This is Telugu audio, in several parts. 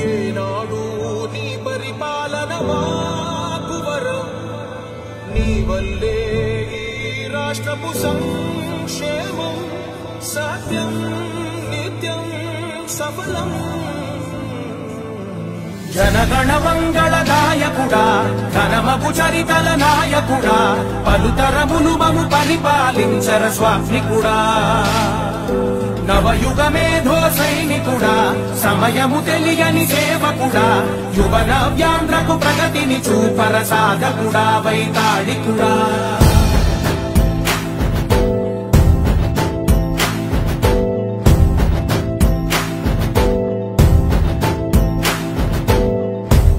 ఏనాడు నీ పరిపాలన మాకు వరం నీ వల్లే ఈ రాష్ట్రపు సంక్షేమం సత్యం నిత్యం సఫలం జనగణ మంగళ నాయకుడా ఘనమగు చరితల నాయకుడా పలుతరములు మము పరిపాలించర స్వామికుడా నవయుగ మేధో సైనికుడా సమయము తెలియని సేవకుడా యువ నవ్యాంధ్రకు ప్రగతిని చూపర సాధకుడా వైతాళికుడా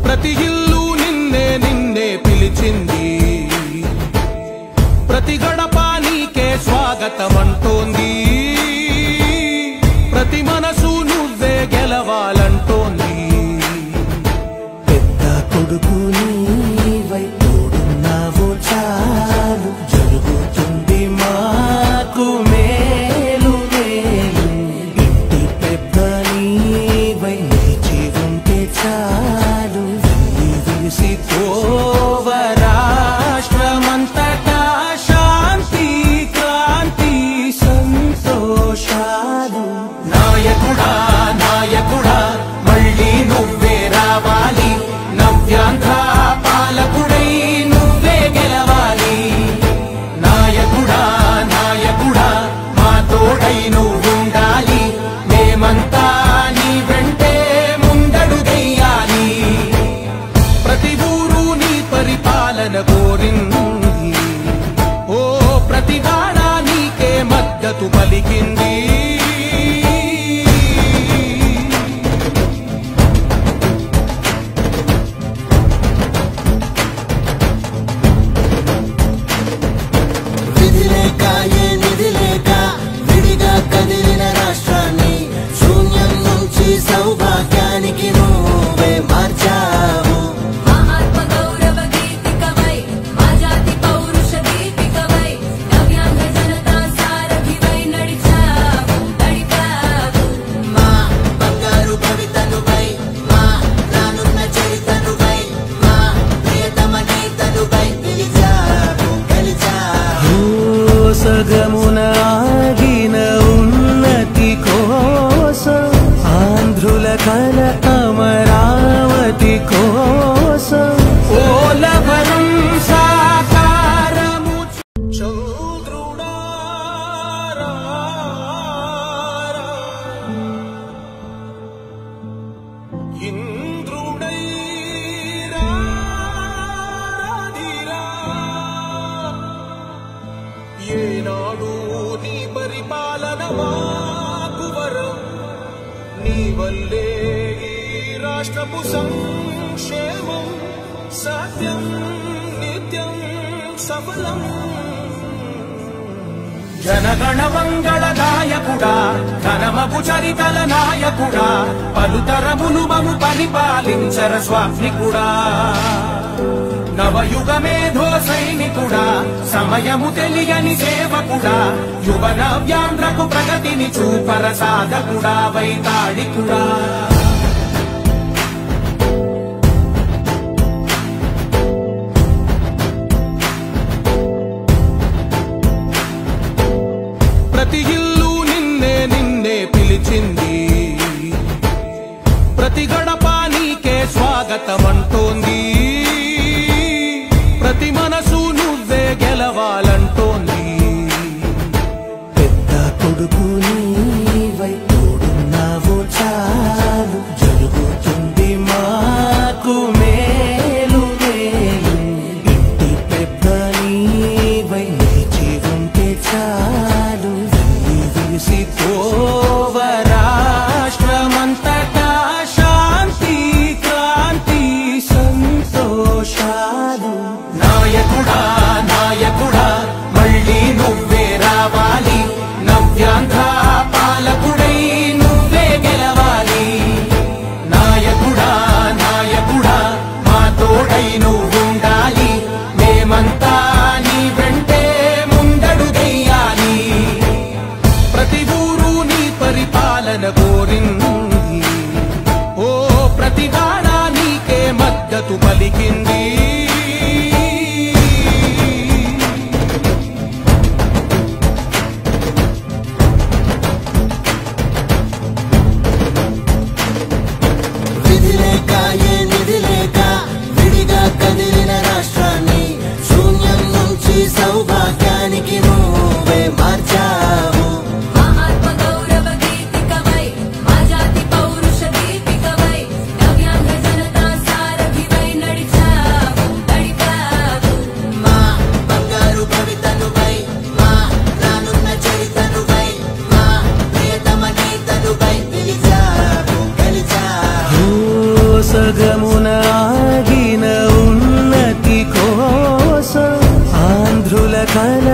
ప్రతి ఇల్లు నిన్నే నిన్నే పిలిచింది ప్రతి గడప నీకే స్వాగతమంటోంది ప్రతి మనసు నువ్వే గెలవాలంటోంది పెద్ద కొడుకు నీవై తోడున్నావు చాలు జరుగుతుంది మాకు మేలు మేలు ఇంటి పెద్ద నీవై నిలిచి ఉంటే చాలు విసి తోవ రాష్ట్రమంతటా శాంతి క్రాంతి సంతోషాలు నాయకుడా నాయకుడా మళ్ళీ నువ్వే రావాలి నవ్యాంధ్ర పాలకుడై నువ్వే గెలవాలి నాయకుడా నాయకుడా మా తోడై నువ్వుండాలి మేమంతా నీ వెంటే ముందడుగెయ్యాలి ప్రతి ఊరు నీ పరిపాలన కోరింది ఓ ప్రతి వాడ నీకే మద్దతు పలికింది విధిలేక ఏ నిధిలేక విడిగా కదిలిన రాష్ట్రాన్ని శూన్యం నుంచి సౌభాగ్యానికి నువ్వే మార్చావు ఆత్మ గౌరవ గీతికవై మా జాతి పౌరుష దీపికవై నవ్యాంధ్ర జనతా సారథివై నడిచావు నడిపావు మా బంగారు భవితనువై మా రానున్న చరితనువై మా ప్రియతమ నేతనువై గెలిచావు గెలిచావు సగమున ఆగిన ఉన్నతి కోసం ఆంధ్రుల కల అమరావతి కోసం ఓలవరం సాకారము చంద్రుడా ఇంద్రుడై రాధిరా ఏనాడు నీ పరిపాలన మాకు వరం నీ వల్లే ఈ రాష్ట్రపు సంక్షేమం సత్యం నిత్యం సఫలం జనగణ మంగళ నాయకుడా ఘనమగు చరితల నాయకుడా పలుతరములు మము పరిపాలించర స్వామికుడా నవయుగ మేధో సైనికుడా సమయము తెలియని సేవకుడా యువ నవ్యాంధ్రకు ప్రగతిని చూపర సాధకుడా వైతాళికుడా ప్రతి ఇల్లు నిన్నే నిన్నే పిలిచింది ప్రతి గడప నీకే స్వాగతమంటోంది ప్రతి మనసు నువ్వే గెలవాలంటోంది పెద్ద కొడుకు నీవై తోడున్నావు చాలు జరుగుతుంది మాకు మేలు మేలు ఇంటి పెద్ద నీవై నిలిచి ఉంటే చాలు విసి తోవ రాష్ట్రమంతటా శాంతి క్రాంతి సంతోషాలు నాయకుడా నాయకుడా మళ్ళీ నువ్వే రావాలి నవ్యాంధ్ర పాలకుడై నువ్వే గెలవాలి నాయకుడా నాయకుడా మా తోడై నువ్వుండాలి మేమంతా నీ వెంటే ముందడుగెయ్యాలి ప్రతి ఊరు నీ పరిపాలన కోరింది ఓ ప్రతి సగమున ఆగిన ఉన్నతి కోసం ఆంధ్రుల కల